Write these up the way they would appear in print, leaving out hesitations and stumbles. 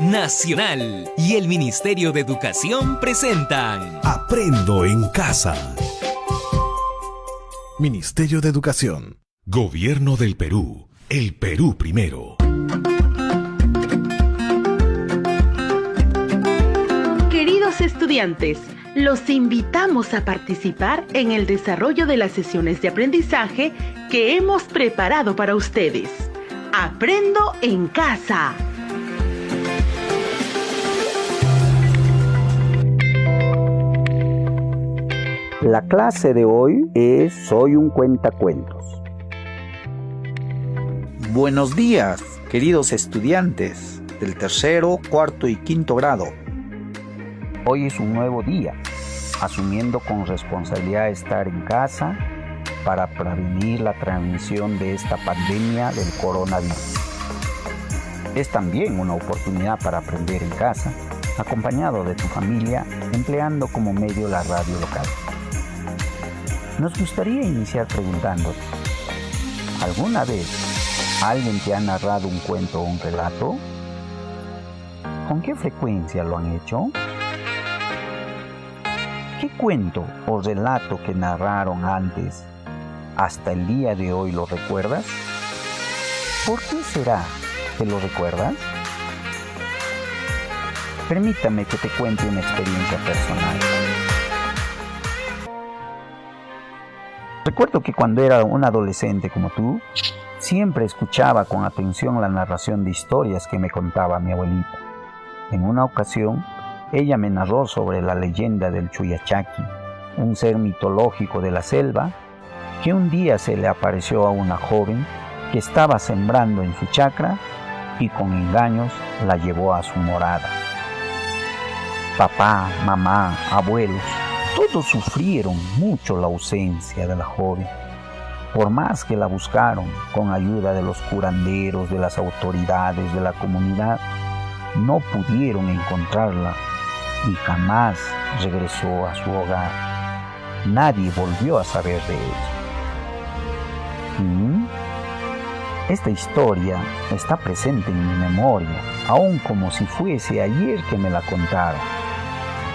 Nacional y el Ministerio de Educación presentan Aprendo en Casa. Ministerio de Educación. Gobierno del Perú. El Perú primero. Queridos estudiantes, los invitamos a participar en el desarrollo de las sesiones de aprendizaje que hemos preparado para ustedes. Aprendo en Casa. La clase de hoy es Soy un cuentacuentos. Buenos días, queridos estudiantes del tercero, cuarto y quinto grado. Hoy es un nuevo día, asumiendo con responsabilidad estar en casa para prevenir la transmisión de esta pandemia del coronavirus. Es también una oportunidad para aprender en casa, acompañado de tu familia, empleando como medio la radio local. Nos gustaría iniciar preguntándote, ¿alguna vez alguien te ha narrado un cuento o un relato? ¿Con qué frecuencia lo han hecho? ¿Qué cuento o relato que narraron antes, hasta el día de hoy lo recuerdas? ¿Por qué será que lo recuerdas? Permítame que te cuente una experiencia personal. Recuerdo que cuando era un adolescente como tú, siempre escuchaba con atención la narración de historias que me contaba mi abuelita. En una ocasión, ella me narró sobre la leyenda del Chuyachaki, un ser mitológico de la selva, que un día se le apareció a una joven que estaba sembrando en su chacra y con engaños la llevó a su morada. Papá, mamá, abuelos, todos sufrieron mucho la ausencia de la joven. Por más que la buscaron con ayuda de los curanderos, de las autoridades de la comunidad, no pudieron encontrarla y jamás regresó a su hogar. Nadie volvió a saber de ella. Esta historia está presente en mi memoria, aún como si fuese ayer que me la contaron.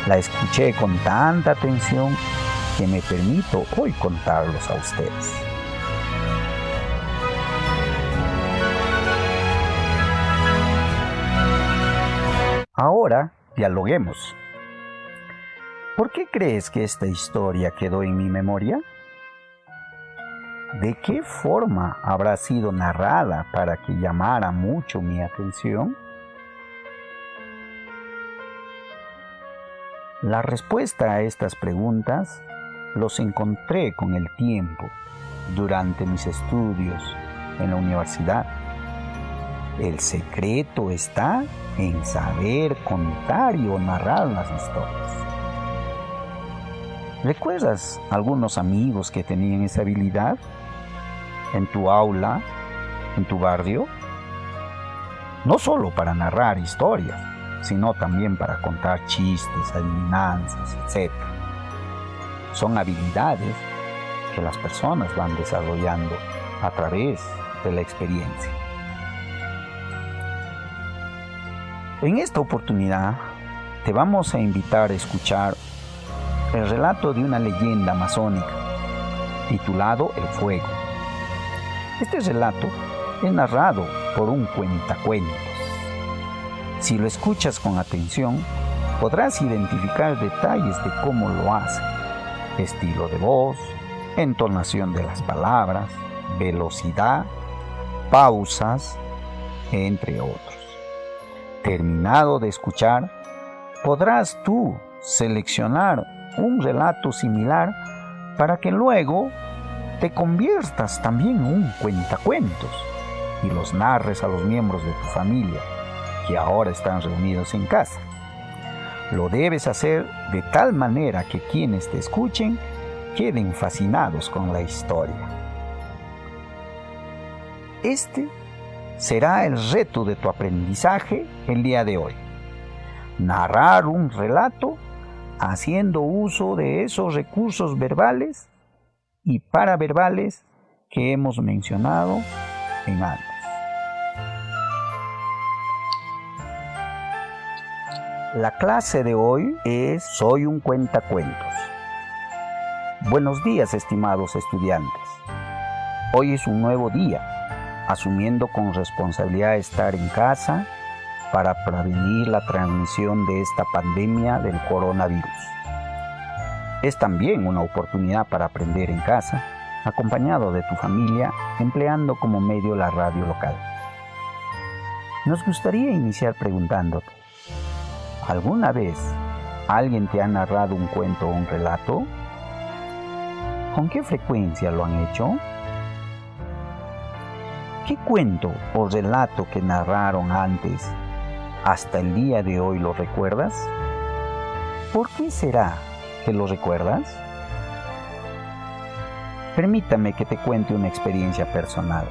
La escuché con tanta atención que me permito hoy contarlos a ustedes. Ahora dialoguemos. ¿Por qué crees que esta historia quedó en mi memoria? ¿De qué forma habrá sido narrada para que llamara mucho mi atención? La respuesta a estas preguntas los encontré con el tiempo durante mis estudios en la universidad. El secreto está en saber contar y narrar las historias. ¿Recuerdas algunos amigos que tenían esa habilidad? ¿En tu aula? ¿En tu barrio? No solo para narrar historias, sino también para contar chistes, adivinanzas, etc. Son habilidades que las personas van desarrollando a través de la experiencia. En esta oportunidad te vamos a invitar a escuchar el relato de una leyenda amazónica titulado El Fuego. Este relato es narrado por un cuentacuentos. Si lo escuchas con atención, podrás identificar detalles de cómo lo hace: estilo de voz, entonación de las palabras, velocidad, pausas, entre otros. Terminado de escuchar, podrás tú seleccionar un relato similar para que luego te conviertas también en un cuentacuentos y los narres a los miembros de tu familia que ahora están reunidos en casa. Lo debes hacer de tal manera que quienes te escuchen queden fascinados con la historia. Este será el reto de tu aprendizaje el día de hoy. Narrar un relato haciendo uso de esos recursos verbales y paraverbales que hemos mencionado en antes. La clase de hoy es Soy un cuentacuentos. Buenos días, estimados estudiantes. Hoy es un nuevo día, asumiendo con responsabilidad estar en casa para prevenir la transmisión de esta pandemia del coronavirus. Es también una oportunidad para aprender en casa, acompañado de tu familia, empleando como medio la radio local. Nos gustaría iniciar preguntándote, ¿alguna vez alguien te ha narrado un cuento o un relato? ¿Con qué frecuencia lo han hecho? ¿Qué cuento o relato que narraron antes, hasta el día de hoy lo recuerdas? ¿Por qué será que lo recuerdas? Permítame que te cuente una experiencia personal.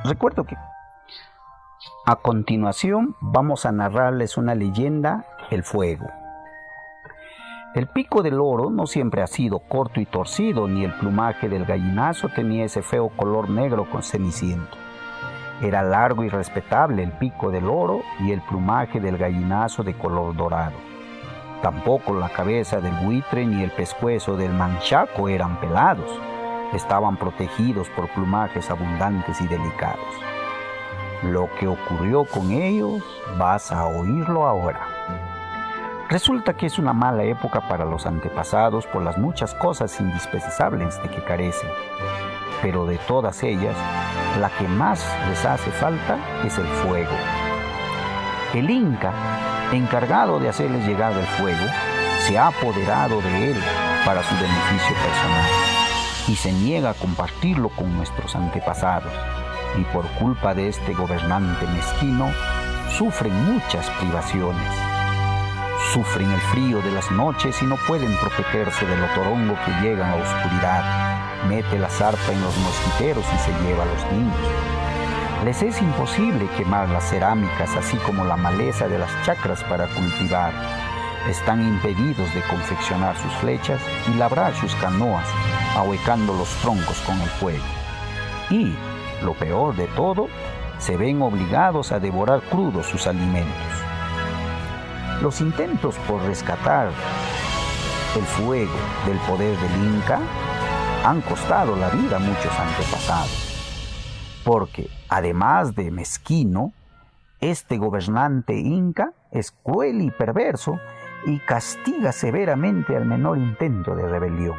Recuerdo que a continuación vamos a narrarles una leyenda, el fuego. El pico del loro no siempre ha sido corto y torcido, ni el plumaje del gallinazo tenía ese feo color negro con ceniciento. Era largo y respetable el pico del loro y el plumaje del gallinazo de color dorado. Tampoco la cabeza del buitre ni el pescuezo del manchaco eran pelados. Estaban protegidos por plumajes abundantes y delicados. Lo que ocurrió con ellos vas a oírlo ahora. Resulta que es una mala época para los antepasados por las muchas cosas indispensables de que carecen. Pero de todas ellas, la que más les hace falta es el fuego. El Inca, encargado de hacerles llegar el fuego, se ha apoderado de él para su beneficio personal y se niega a compartirlo con nuestros antepasados. Y por culpa de este gobernante mezquino, sufren muchas privaciones. Sufren el frío de las noches y no pueden protegerse del otorongo que llega a la oscuridad. Mete la zarpa en los mosquiteros y se lleva a los niños. Les es imposible quemar las cerámicas, así como la maleza de las chacras para cultivar. Están impedidos de confeccionar sus flechas y labrar sus canoas, ahuecando los troncos con el fuego. Y, lo peor de todo, se ven obligados a devorar crudos sus alimentos. Los intentos por rescatar el fuego del poder del Inca han costado la vida a muchos antepasados, porque además de mezquino, este gobernante Inca es cruel y perverso y castiga severamente al menor intento de rebelión.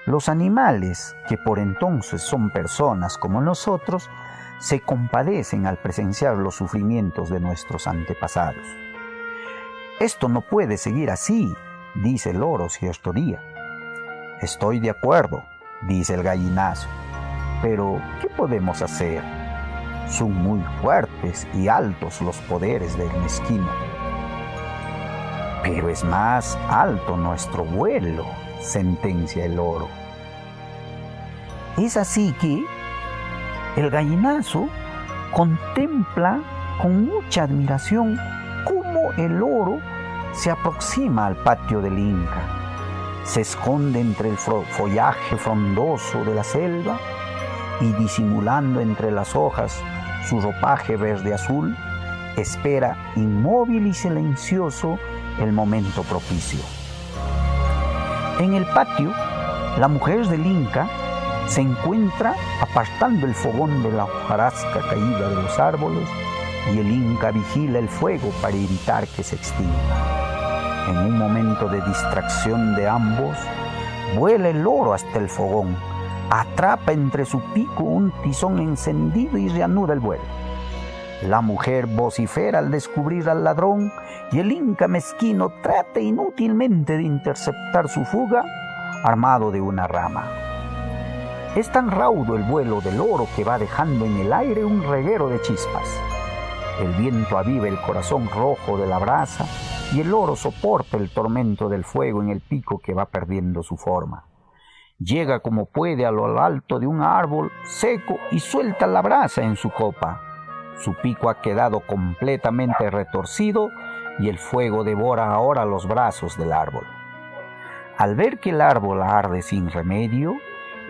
Los animales, que por entonces son personas como nosotros, se compadecen al presenciar los sufrimientos de nuestros antepasados. Esto no puede seguir así, dice el loro cierto día. Estoy de acuerdo, dice el gallinazo, pero ¿qué podemos hacer? Son muy fuertes y altos los poderes del mezquino. Pero es más alto nuestro vuelo, sentencia el loro. Es así que el gallinazo contempla con mucha admiración cómo el loro se aproxima al patio del Inca. Se esconde entre el follaje frondoso de la selva y, disimulando entre las hojas su ropaje verde azul, espera inmóvil y silencioso el momento propicio. En el patio, la mujer del Inca se encuentra apartando el fogón de la hojarasca caída de los árboles y el Inca vigila el fuego para evitar que se extinga. En un momento de distracción de ambos, vuela el loro hasta el fogón, atrapa entre su pico un tizón encendido y reanuda el vuelo. La mujer vocifera al descubrir al ladrón y el Inca mezquino trata inútilmente de interceptar su fuga armado de una rama. Es tan raudo el vuelo del loro que va dejando en el aire un reguero de chispas. El viento aviva el corazón rojo de la brasa y el loro soporta el tormento del fuego en el pico que va perdiendo su forma. Llega como puede a lo alto de un árbol seco y suelta la brasa en su copa. Su pico ha quedado completamente retorcido y el fuego devora ahora los brazos del árbol. Al ver que el árbol arde sin remedio,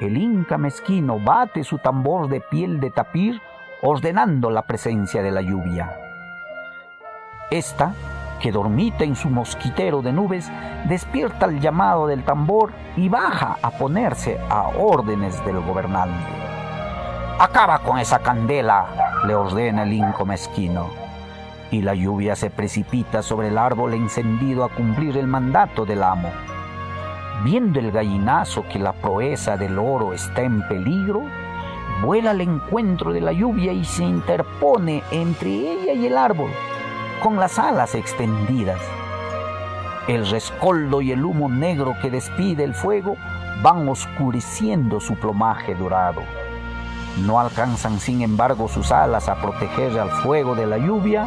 el Inca mezquino bate su tambor de piel de tapir ordenando la presencia de la lluvia. Esta, que dormita en su mosquitero de nubes, despierta el llamado del tambor y baja a ponerse a órdenes del gobernante. «Acaba con esa candela», le ordena el inco mezquino. Y la lluvia se precipita sobre el árbol encendido a cumplir el mandato del amo. Viendo el gallinazo que la proeza del oro está en peligro, vuela al encuentro de la lluvia y se interpone entre ella y el árbol, con las alas extendidas. El rescoldo y el humo negro que despide el fuego van oscureciendo su plumaje dorado. No alcanzan, sin embargo, sus alas a proteger al fuego de la lluvia,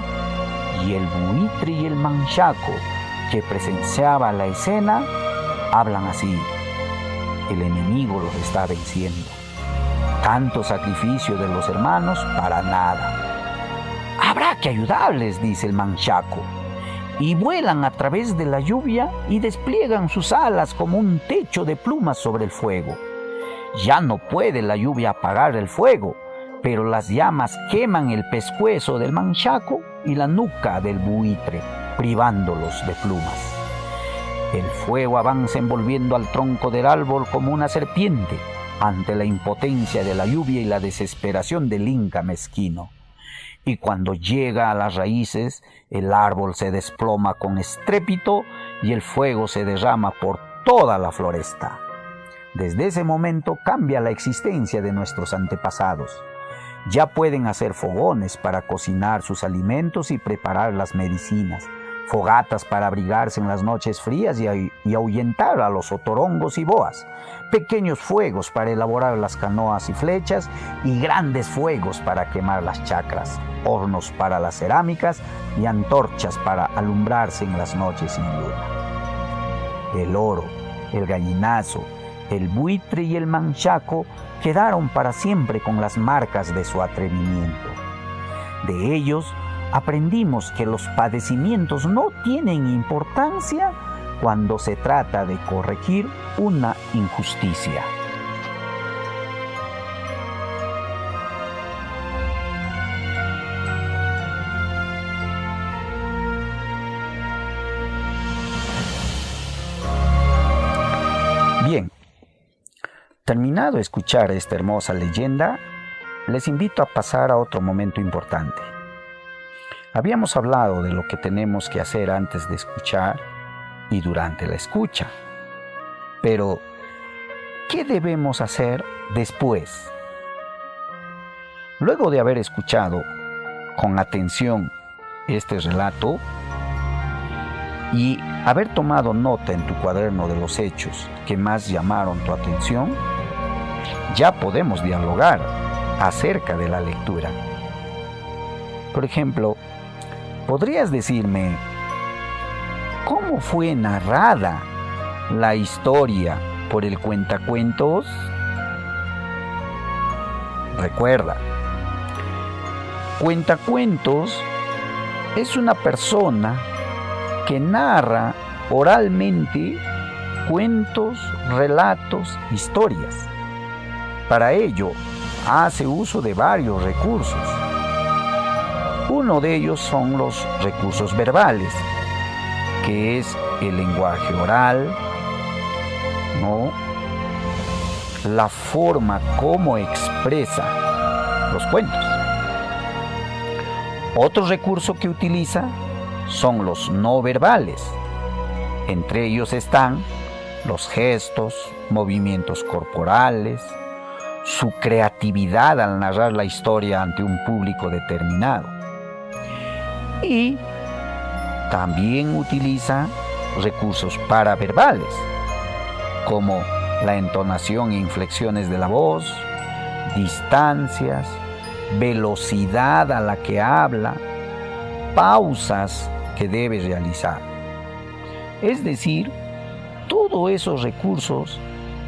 y el buitre y el manchaco, que presenciaba la escena, hablan así: el enemigo los está venciendo. Tanto sacrificio de los hermanos para nada. Habrá que ayudarles, dice el manchaco, y vuelan a través de la lluvia y despliegan sus alas como un techo de plumas sobre el fuego. Ya no puede la lluvia apagar el fuego, pero las llamas queman el pescuezo del manchaco y la nuca del buitre, privándolos de plumas. El fuego avanza envolviendo al tronco del árbol como una serpiente ante la impotencia de la lluvia y la desesperación del inca mezquino. Y cuando llega a las raíces, el árbol se desploma con estrépito y el fuego se derrama por toda la floresta. Desde ese momento cambia la existencia de nuestros antepasados. Ya pueden hacer fogones para cocinar sus alimentos y preparar las medicinas, fogatas para abrigarse en las noches frías y ahuyentar a los otorongos y boas, pequeños fuegos para elaborar las canoas y flechas y grandes fuegos para quemar las chacras, hornos para las cerámicas y antorchas para alumbrarse en las noches sin luna. El oro, el gallinazo, el buitre y el manchaco quedaron para siempre con las marcas de su atrevimiento. De ellos aprendimos que los padecimientos no tienen importancia cuando se trata de corregir una injusticia. Bien, terminado de escuchar esta hermosa leyenda, les invito a pasar a otro momento importante. Habíamos hablado de lo que tenemos que hacer antes de escuchar y durante la escucha. Pero, ¿qué debemos hacer después? Luego de haber escuchado con atención este relato y haber tomado nota en tu cuaderno de los hechos que más llamaron tu atención, ya podemos dialogar acerca de la lectura. Por ejemplo, ¿podrías decirme cómo fue narrada la historia por el cuentacuentos? Recuerda, cuentacuentos es una persona que narra oralmente cuentos, relatos, historias. Para ello, hace uso de varios recursos. Uno de ellos son los recursos verbales, que es el lenguaje oral, ¿no? La forma como expresa los cuentos. Otro recurso que utiliza son los no verbales. Entre ellos están los gestos, movimientos corporales, su creatividad al narrar la historia ante un público determinado. Y también utiliza recursos paraverbales, como la entonación e inflexiones de la voz, distancias, velocidad a la que habla, pausas que debe realizar. Es decir, todos esos recursos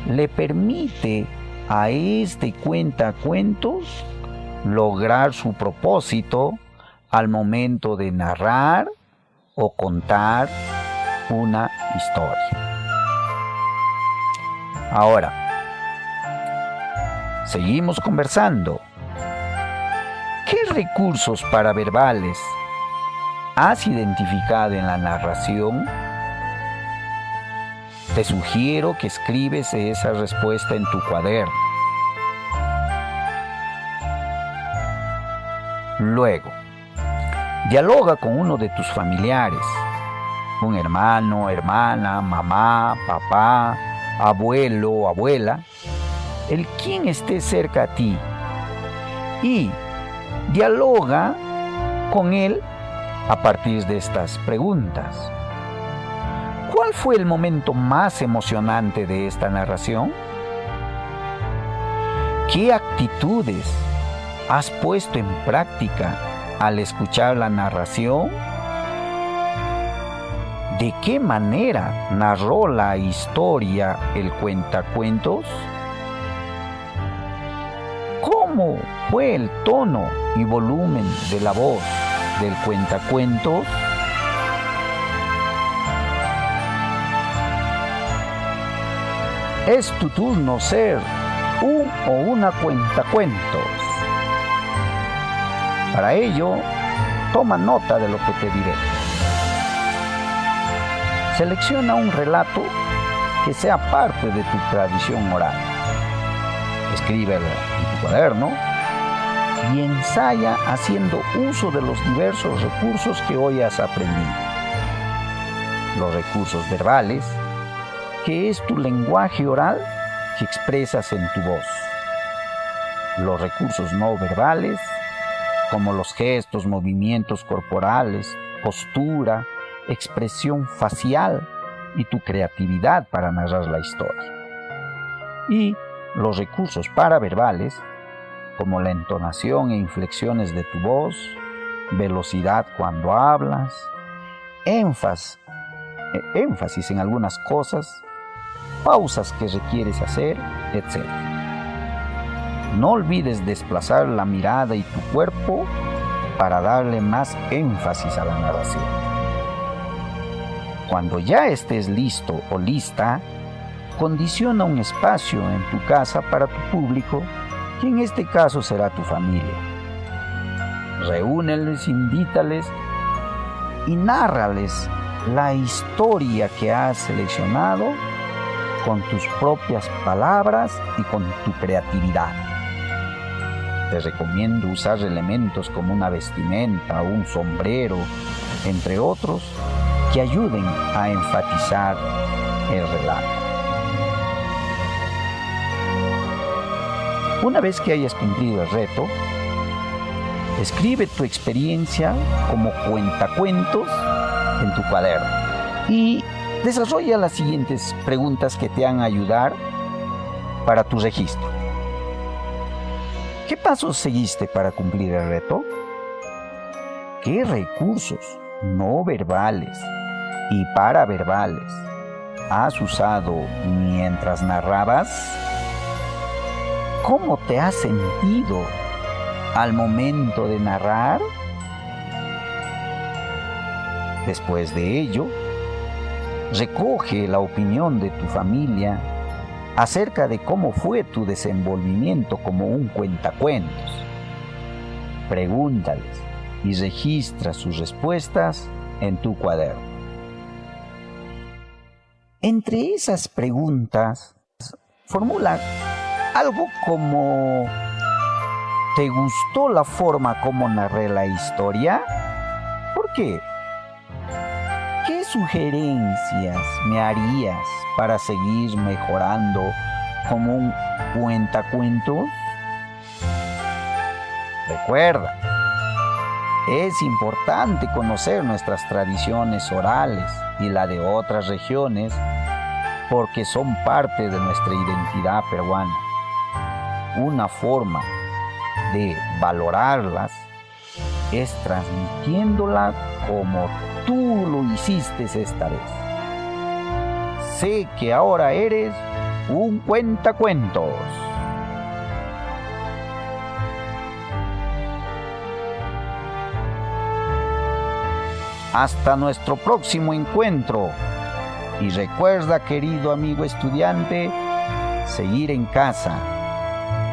le permite a este cuentacuentos lograr su propósito al momento de narrar o contar una historia. Ahora, seguimos conversando. ¿Qué recursos paraverbales has identificado en la narración? Te sugiero que escribes esa respuesta en tu cuaderno. Luego, dialoga con uno de tus familiares, un hermano, hermana, mamá, papá, abuelo o abuela, el quien esté cerca a ti, y dialoga con él a partir de estas preguntas. ¿Cuál fue el momento más emocionante de esta narración? ¿Qué actitudes has puesto en práctica al escuchar la narración? ¿De qué manera narró la historia el cuentacuentos? ¿Cómo fue el tono y volumen de la voz del cuentacuentos? Es tu turno ser un o una cuentacuentos. Para ello, toma nota de lo que te diré. Selecciona un relato que sea parte de tu tradición oral. Escríbelo en tu cuaderno y ensaya haciendo uso de los diversos recursos que hoy has aprendido. Los recursos verbales, que es tu lenguaje oral que expresas en tu voz. Los recursos no verbales, como los gestos, movimientos corporales, postura, expresión facial y tu creatividad para narrar la historia. Y los recursos paraverbales, como la entonación e inflexiones de tu voz, velocidad cuando hablas, énfasis en algunas cosas, pausas que requieres hacer, etc. No olvides desplazar la mirada y tu cuerpo para darle más énfasis a la narración. Cuando ya estés listo o lista, condiciona un espacio en tu casa para tu público, que en este caso será tu familia. Reúneles, invítales y nárrales la historia que has seleccionado con tus propias palabras y con tu creatividad. Te recomiendo usar elementos como una vestimenta, un sombrero, entre otros, que ayuden a enfatizar el relato. Una vez que hayas cumplido el reto, escribe tu experiencia como cuentacuentos en tu cuaderno y desarrolla las siguientes preguntas que te van a ayudar para tu registro. ¿Qué pasos seguiste para cumplir el reto? ¿Qué recursos no verbales y paraverbales has usado mientras narrabas? ¿Cómo te has sentido al momento de narrar? Después de ello, recoge la opinión de tu familia acerca de cómo fue tu desenvolvimiento como un cuentacuentos. Pregúntales y registra sus respuestas en tu cuaderno. Entre esas preguntas, formula algo como: ¿te gustó la forma como narré la historia? ¿Por qué? ¿Qué sugerencias me harías para seguir mejorando como un cuentacuentos? Recuerda, es importante conocer nuestras tradiciones orales y la de otras regiones porque son parte de nuestra identidad peruana. Una forma de valorarlas es transmitiéndolas como tú lo hiciste esta vez. Sé que ahora eres un cuentacuentos. Hasta nuestro próximo encuentro. Y recuerda, querido amigo estudiante, seguir en casa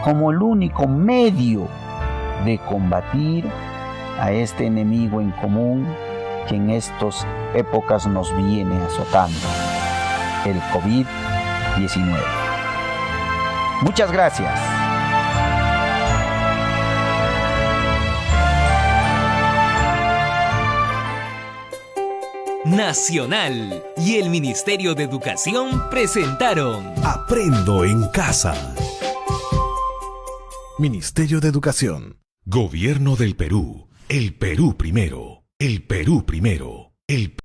como el único medio de combatir a este enemigo en común que en estas épocas nos viene azotando, el COVID-19. Muchas gracias. Nacional y el Ministerio de Educación presentaron Aprendo en casa. Ministerio de Educación. Gobierno del Perú. El Perú primero. El Perú primero.